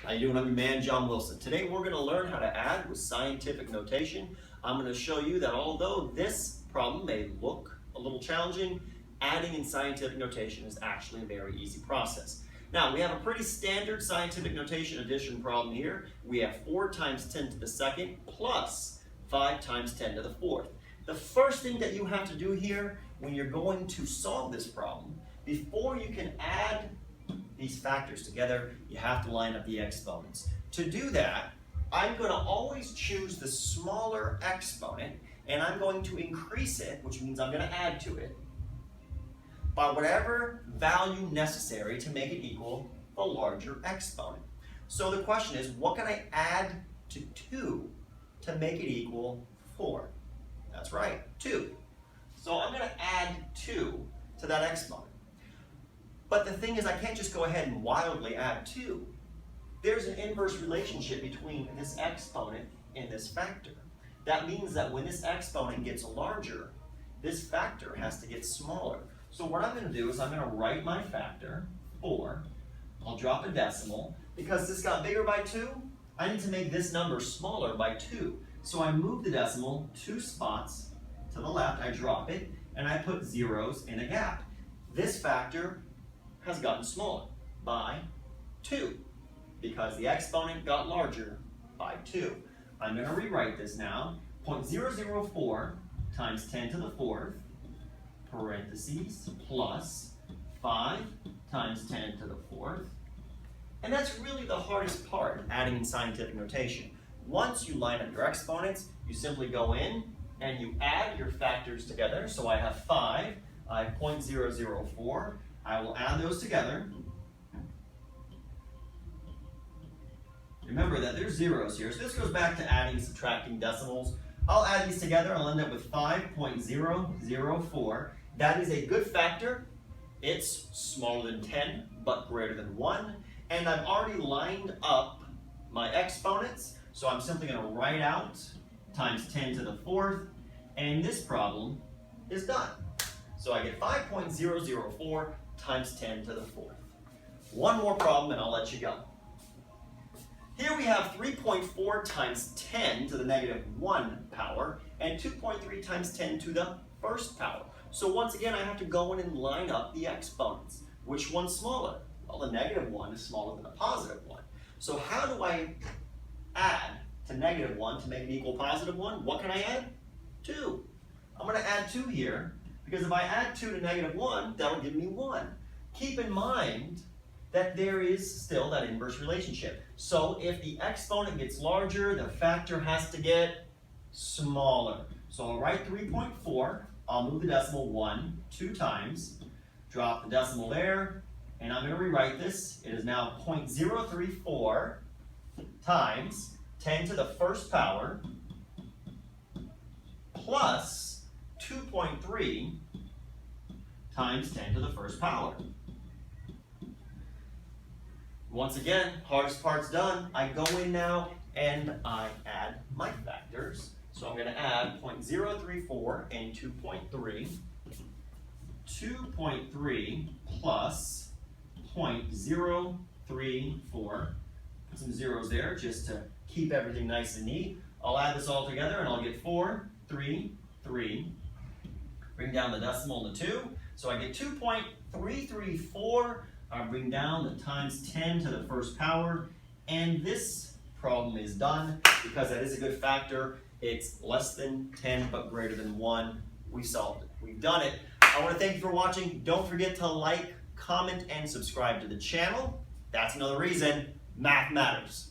How you doing? I'm your man, John Wilson. Today we're going to learn how to add with scientific notation. I'm going to show you that although this problem may look a little challenging, adding in scientific notation is actually a very easy process. Now, we have a pretty standard scientific notation addition problem here. We have 4 times 10 to the second plus 5 times 10 to the fourth. The first thing that you have to do here when you're going to solve this problem, before you can add these factors together, you have to line up the exponents. To do that, I'm going to always choose the smaller exponent, and I'm going to increase it, which means I'm going to add to it, by whatever value necessary to make it equal the larger exponent. So the question is, what can I add to 2 to make it equal 4? That's right, 2. So I'm going to add 2 to that exponent. But the thing is, I can't just go ahead and wildly add 2. There's an inverse relationship between this exponent and this factor. That means that when this exponent gets larger, this factor has to get smaller. So what I'm going to do is I'm going to write my factor, 4. I'll drop a decimal. Because this got bigger by 2, I need to make this number smaller by 2. So I move the decimal 2 spots to the left, I drop it, and I put zeros in a gap. This factor has gotten smaller by 2 because the exponent got larger by 2. I'm going to rewrite this now. 0.004 times 10 to the fourth, parentheses, plus 5 times 10 to the fourth. And that's really the hardest part, adding in scientific notation. Once you line up your exponents, you simply go in and you add your factors together. So I have 5, I have 0.004. I will add those together. Remember that there's zeros here, so this goes back to adding and subtracting decimals. I'll add these together, I'll end up with 5.004. That is a good factor. It's smaller than 10, but greater than 1. And I've already lined up my exponents, so I'm simply going to write out times 10 to the fourth, and this problem is done. So I get 5.004 times 10 to the fourth. One more problem and I'll let you go. Here we have 3.4 times 10 to the negative 1 power and 2.3 times 10 to the first power. So once again, I have to go in and line up the exponents. Which one's smaller? Well, the negative 1 is smaller than the positive 1. So how do I add to negative 1 to make it equal positive 1? What can I add? 2. I'm going to add 2 here. Because if I add 2 to negative 1, that'll give me 1. Keep in mind that there is still that inverse relationship. So if the exponent gets larger, the factor has to get smaller. So I'll write 3.4. I'll move the decimal 2 times. Drop the decimal there. And I'm going to rewrite this. It is now 0.034 times 10 to the first power plus 2.3 times 10 to the first power. Once again, hardest part's done. I go in now and I add my factors. So I'm going to add 0.034 and 2.3. 2.3 plus 0.034. Put some zeros there just to keep everything nice and neat. I'll add this all together and I'll get 4, 3, 3. Bring down the decimal to 2. So I get 2.334. I bring down the times 10 to the first power. And this problem is done because that is a good factor. It's less than 10 but greater than 1. We solved it. We've done it. I want to thank you for watching. Don't forget to like, comment, and subscribe to the channel. That's another reason math matters.